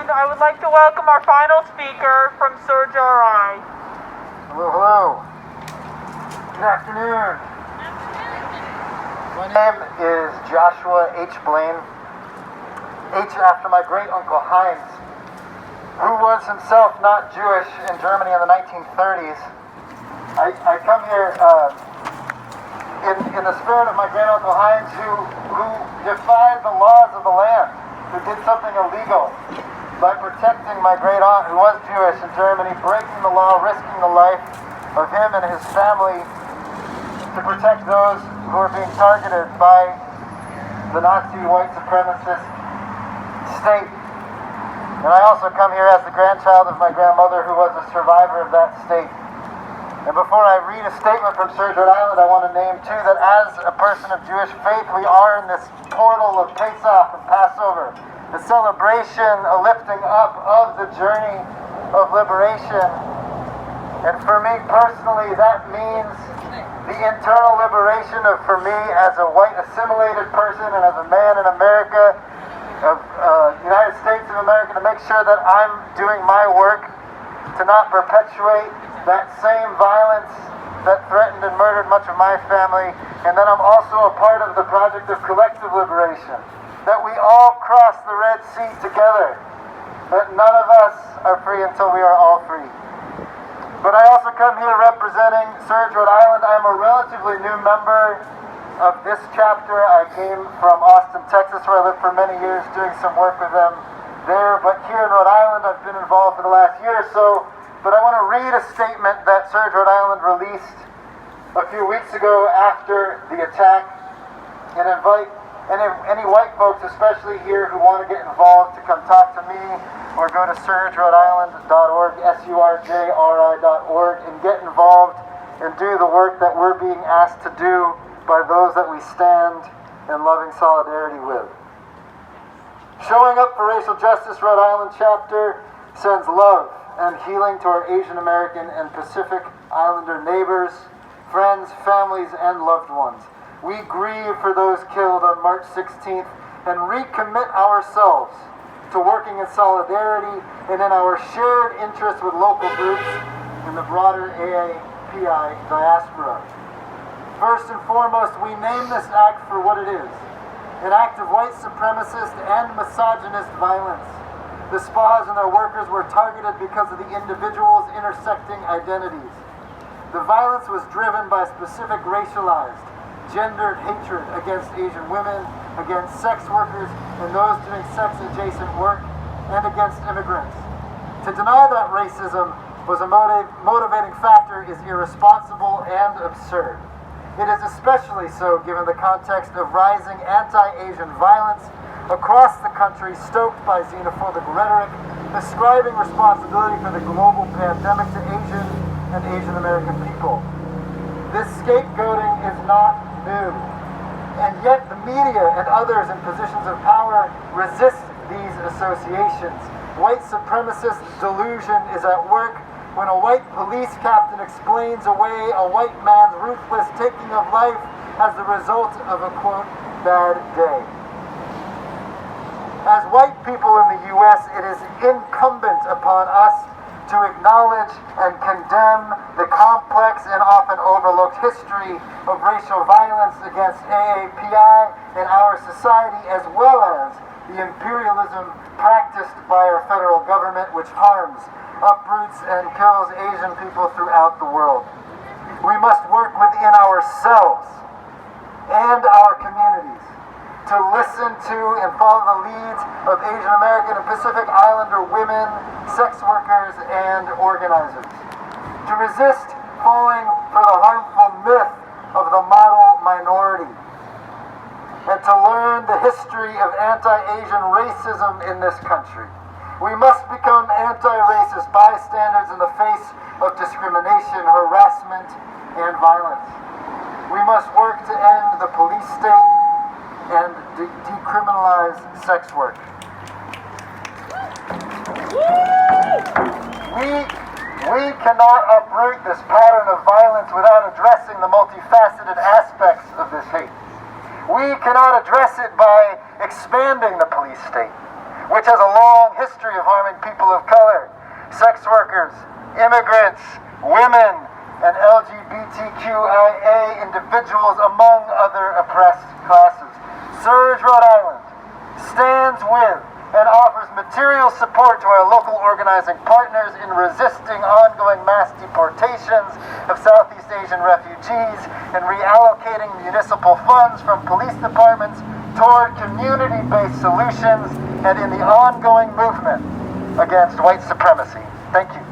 And I would like to welcome our final speaker from Surge RI. Hello, hello. Good afternoon. My name is Joshua H. Blaine. H after my great uncle Heinz, who was himself not Jewish in Germany in the 1930s. I come here in the spirit of my great uncle Heinz, who defied the laws of the land, who did something illegal by protecting my great aunt, who was Jewish in Germany, breaking the law, risking the life of him and his family to protect those who were being targeted by the Nazi white supremacist state. And I also come here as the grandchild of my grandmother, who was a survivor of that state. And before I read a statement from Surge, Rhode Island, I want to name too that as a person of Jewish faith, we are in this portal of Pesach and Passover, the celebration, a lifting up of the journey of liberation. And for me personally, that means the internal liberation of, for me as a white assimilated person and as a man in America, of United States of America, to make sure that I'm doing my work to not perpetuate that same violence that threatened and murdered much of my family, and that I'm also a part of the project of collective liberation, that we all cross the Red Sea together, that none of us are free until we are all free. But I also come here representing Surge, Rhode Island. I'm a relatively new member of this chapter. I came from Austin, Texas, where I lived for many years doing some work with them there, but here in Rhode Island I've been involved for the last year or so. But I want to read a statement that Surge, Rhode Island released a few weeks ago after the attack, and invite any white folks, especially here, who want to get involved to come talk to me or go to surgerhodeisland.org, surjri.org, and get involved and do the work that we're being asked to do by those that we stand in loving solidarity with. Showing Up for Racial Justice Rhode Island chapter sends love and healing to our Asian American and Pacific Islander neighbors, friends, families, and loved ones. We grieve for those killed on March 16th and recommit ourselves to working in solidarity and in our shared interest with local groups in the broader AAPI diaspora. First and foremost, we name this act for what it is: an act of white supremacist and misogynist violence. The spas and their workers were targeted because of the individuals' intersecting identities. The violence was driven by specific racialized, gendered hatred against Asian women, against sex workers and those doing sex-adjacent work, and against immigrants. To deny that racism was a motivating factor is irresponsible and absurd. It is especially so given the context of rising anti-Asian violence across the country, stoked by xenophobic rhetoric, ascribing responsibility for the global pandemic to Asian and Asian American people. This scapegoating is not new, and yet the media and others in positions of power resist these associations. White supremacist delusion is at work when a white police captain explains away a white man's ruthless taking of life as the result of a, quote, bad day. As white people in the U.S., it is incumbent upon us to acknowledge and condemn the complex and often overlooked history of racial violence against AAPI and our society, as well as the imperialism practiced by our federal government, which harms, uproots, and kills Asian people throughout the world. We must work within ourselves and our communities to listen to and follow the leads of Asian American and Pacific Islander women, sex workers, and organizers. To resist falling for the harmful myth of the model minority. And to learn the history of anti-Asian racism in this country. We must become anti-racist bystanders in the face of discrimination, harassment, and violence. We must work to end the police state and decriminalize sex work. We cannot uproot this pattern of violence without addressing the multifaceted aspects of this hate. We cannot address it by expanding the police state, which has a long history of harm workers, immigrants, women, and LGBTQIA individuals, among other oppressed classes. Surge Rhode Island stands with and offers material support to our local organizing partners in resisting ongoing mass deportations of Southeast Asian refugees and reallocating municipal funds from police departments toward community-based solutions and in the ongoing movement against white supremacy. Thank you.